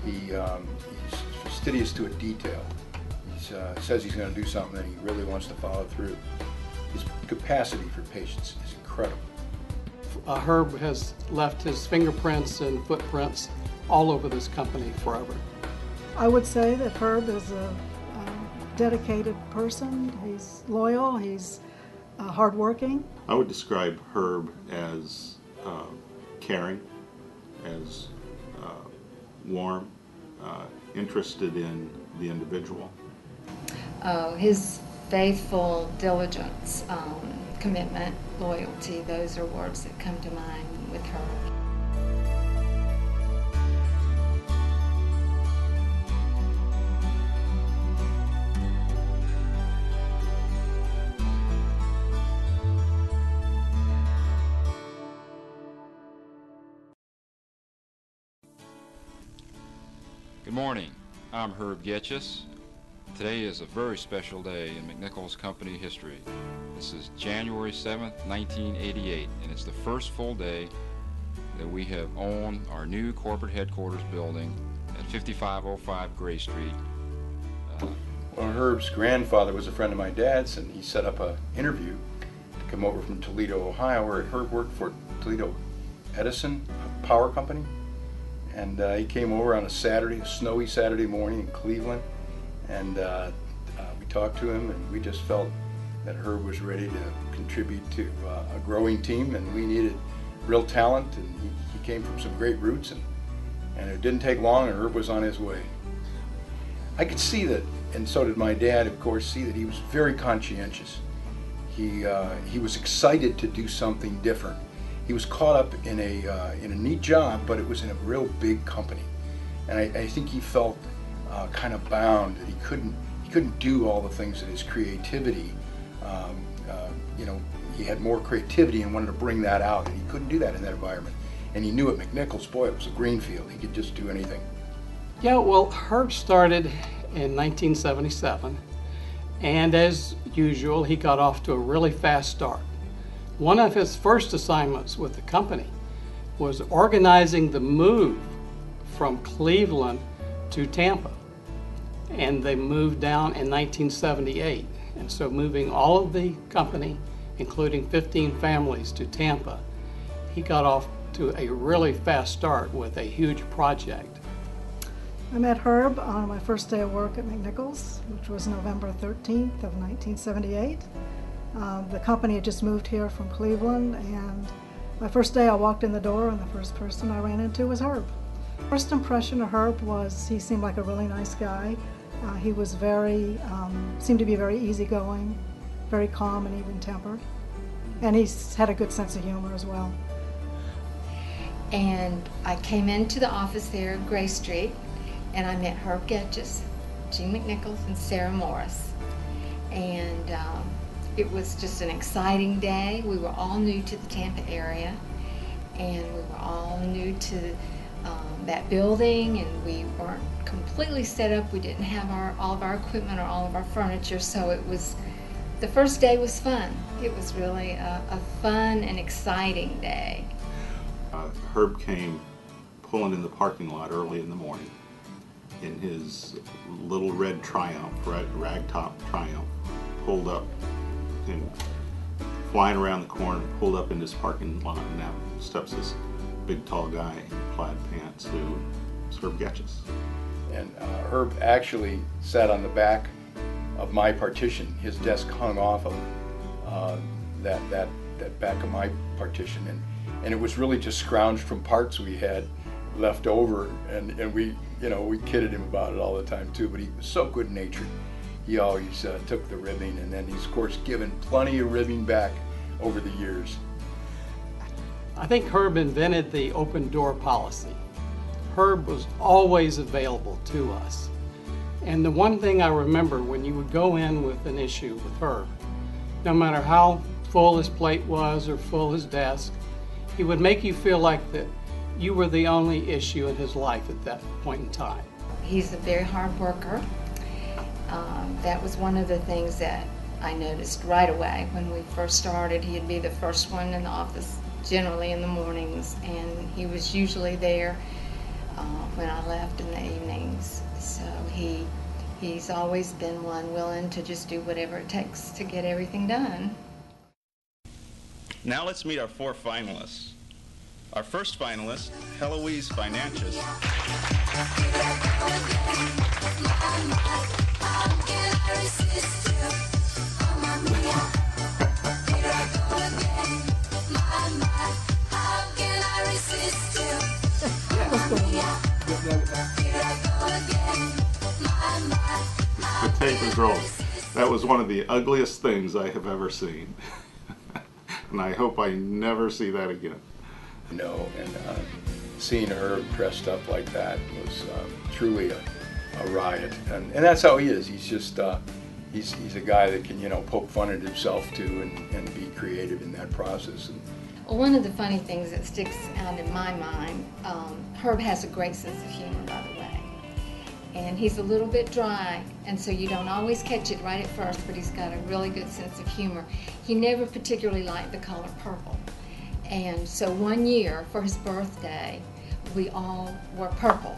He's fastidious to a detail. He says he's going to do something and he really wants to follow through. His capacity for patience is incredible. Herb has left his fingerprints and footprints all over this company forever. I would say that Herb is a dedicated person. He's loyal, he's hardworking. I would describe Herb as caring, as warm, interested in the individual. His faithful diligence, commitment, loyalty, those are words that come to mind with Herb. Good morning, I'm Herb Getchus. Today is a very special day in McNichols Company history. This is January 7th, 1988, and it's the first full day that we have owned our new corporate headquarters building at 5505 Gray Street. Well, Herb's grandfather was a friend of my dad's, and he set up an interview to come over from Toledo, Ohio, where Herb worked for Toledo Edison Power Company. And he came over on a Saturday, a snowy Saturday morning in Cleveland, and we talked to him, and we just felt that Herb was ready to contribute to a growing team, and we needed real talent, and he came from some great roots, and it didn't take long, and Herb was on his way. I could see that, and so did my dad, of course, see that he was very conscientious. He was excited to do something different. He was caught up in a neat job, but it was in a real big company, and I think he felt kind of bound that he couldn't do all the things that his creativity. He had more creativity and wanted to bring that out, and he couldn't do that in that environment. And he knew at McNichols, boy, it was a green field. He could just do anything. Yeah, well, Herb started in 1977, and as usual, he got off to a really fast start. One of his first assignments with the company was organizing the move from Cleveland to Tampa. And they moved down in 1978. And so moving all of the company, including 15 families, to Tampa, he got off to a really fast start with a huge project. I met Herb on my first day of work at McNichols, which was November 13th of 1978. The company had just moved here from Cleveland, and my first day I walked in the door and the first person I ran into was Herb. First impression of Herb was he seemed like a really nice guy. He was seemed to be very easygoing, very calm and even-tempered, and he had a good sense of humor as well. And I came into the office there at Gray Street, and I met Herb Getchus, Gene McNichols, and Sarah Morris. And it was just an exciting day. We were all new to the Tampa area, and we were all new to that building, and we weren't completely set up. We didn't have all of our equipment or all of our furniture, so the first day was fun. It was really a fun and exciting day. Herb came pulling in the parking lot early in the morning in his little red Triumph, ragtop Triumph, pulled up and flying around the corner, pulled up in this parking lot, and now steps this big tall guy in plaid pants who is Herb Getchus. And Herb actually sat on the back of my partition. His desk hung off of that back of my partition, and it was really just scrounged from parts we had left over, and we kidded him about it all the time too. But he was so good-natured. He always took the ribbing, and then he's of course given plenty of ribbing back over the years. I think Herb invented the open door policy. Herb was always available to us. And the one thing I remember when you would go in with an issue with Herb, no matter how full his plate was or full his desk, he would make you feel like that you were the only issue in his life at that point in time. He's a very hard worker. That was one of the things that I noticed right away when we first started. He'd be the first one in the office, generally in the mornings, and he was usually there when I left in the evenings. So he's always been one willing to just do whatever it takes to get everything done. Now let's meet our 4 finalists. Our first finalist, Heloise Financius. The tape is rolling. That was one of the ugliest things I have ever seen. And I hope I never see that again. You know, and seeing Herb dressed up like that was truly a riot. And that's how he is. He's just, he's a guy that can, you know, poke fun at himself too and be creative in that process. And Well, one of the funny things that sticks out in my mind, Herb has a great sense of humor, by the way. And he's a little bit dry, and so you don't always catch it right at first, but he's got a really good sense of humor. He never particularly liked the color purple. And so one year, for his birthday, we all wore purple.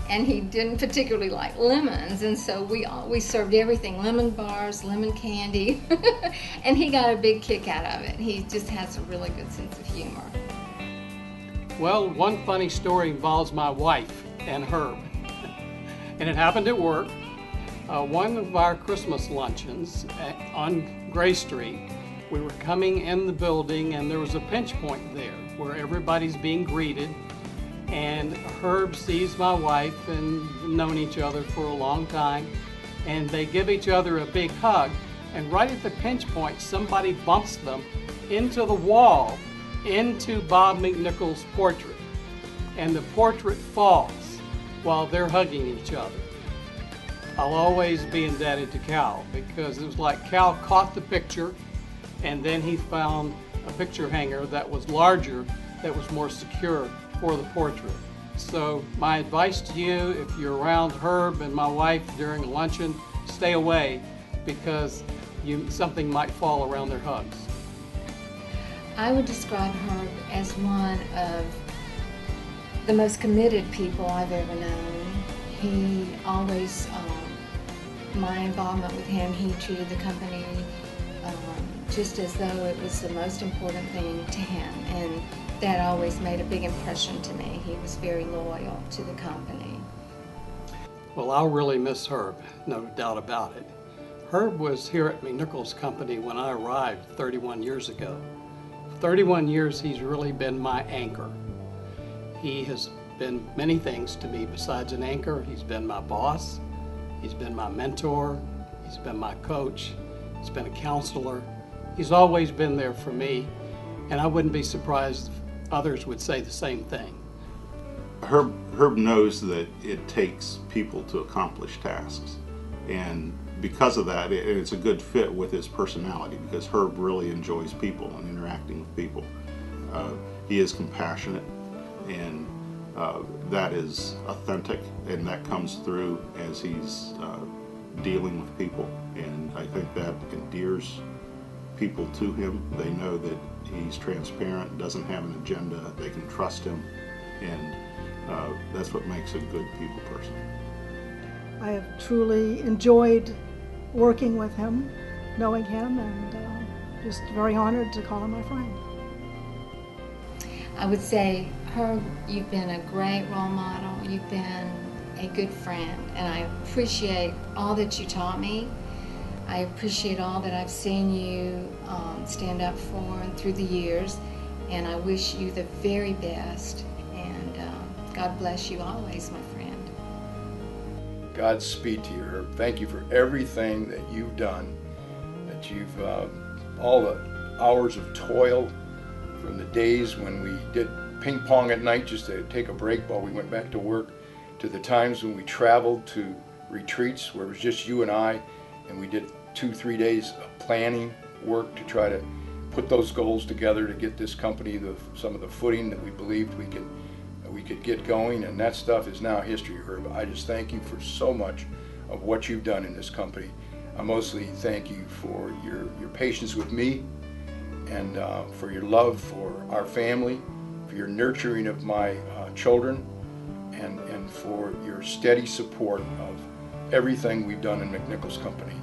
And he didn't particularly like lemons, and so we served everything, lemon bars, lemon candy, and he got a big kick out of it. He just has a really good sense of humor. Well, one funny story involves my wife and Herb. And it happened at work. One of our Christmas luncheons on Gray Street, we were coming in the building and there was a pinch point there where everybody's being greeted. And Herb sees my wife and known each other for a long time. And they give each other a big hug. And right at the pinch point, somebody bumps them into the wall, into Bob McNichols' portrait. And the portrait falls while they're hugging each other. I'll always be indebted to Cal because it was like Cal caught the picture and then he found a picture hanger that was larger, that was more secure for the portrait. So my advice to you, if you're around Herb and my wife during a luncheon, stay away because something might fall around their hugs. I would describe Herb as one of the most committed people I've ever known. He always, my involvement with him, he treated the company just as though it was the most important thing to him, and that always made a big impression to me. He was very loyal to the company. Well, I'll really miss Herb, no doubt about it. Herb was here at McNichols Company when I arrived 31 years ago. For 31 years, he's really been my anchor. He has been many things to me besides an anchor. He's been my boss, he's been my mentor, he's been my coach, he's been a counselor. He's always been there for me, and I wouldn't be surprised if others would say the same thing. Herb knows that it takes people to accomplish tasks, and because of that, it's a good fit with his personality because Herb really enjoys people and interacting with people. He is compassionate, and that is authentic, and that comes through as he's dealing with people, and I think that endears people to him. They know that he's transparent, doesn't have an agenda, they can trust him, and that's what makes a good people person. I have truly enjoyed working with him, knowing him, and just very honored to call him my friend. I would say, Herb, you've been a great role model. You've been a good friend, and I appreciate all that you taught me. I appreciate all that I've seen you stand up for through the years, and I wish you the very best, and God bless you always, my friend. Godspeed to you, Herb. Thank you for everything that you've done, that you've, all the hours of toil from the days when we did ping pong at night just to take a break while we went back to work, to the times when we traveled to retreats where it was just you and I, and we did 2-3 days of planning work to try to put those goals together to get this company some of the footing that we believed we could get going, and that stuff is now history, Herb. I just thank you for so much of what you've done in this company. I mostly thank you for your patience with me, and for your love for our family, for your nurturing of my children, and for your steady support of everything we've done in McNichols Company.